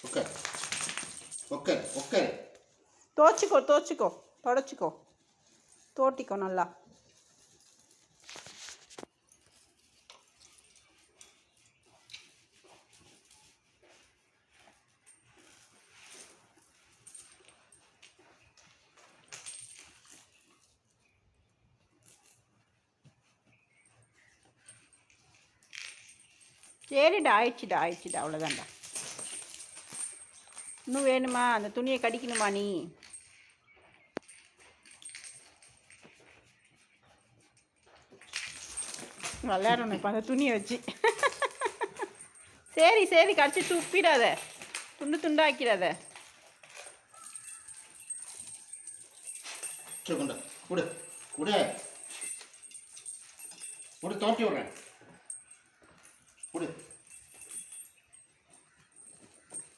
உட்கார் உட்கார் உட்கார். துவச்சிக்கோ தொடச்சிக்கோ, தோட்டிக்கோ நல்லா. சரிடா, ஆயிடுச்சுடா, அவ்வளோதான்டா. இன்னும் வேணுமா? அந்த துணியை கடிக்கணுமா நீ? விளையாடணும் இப்போ அந்த துணியை வச்சு. சரி கடிச்சு துப்பிடாத, துண்டாக்கிடாத. கொண்டு கொடு கொடு கொடு, தோட்டி விடுறேன் கொடு.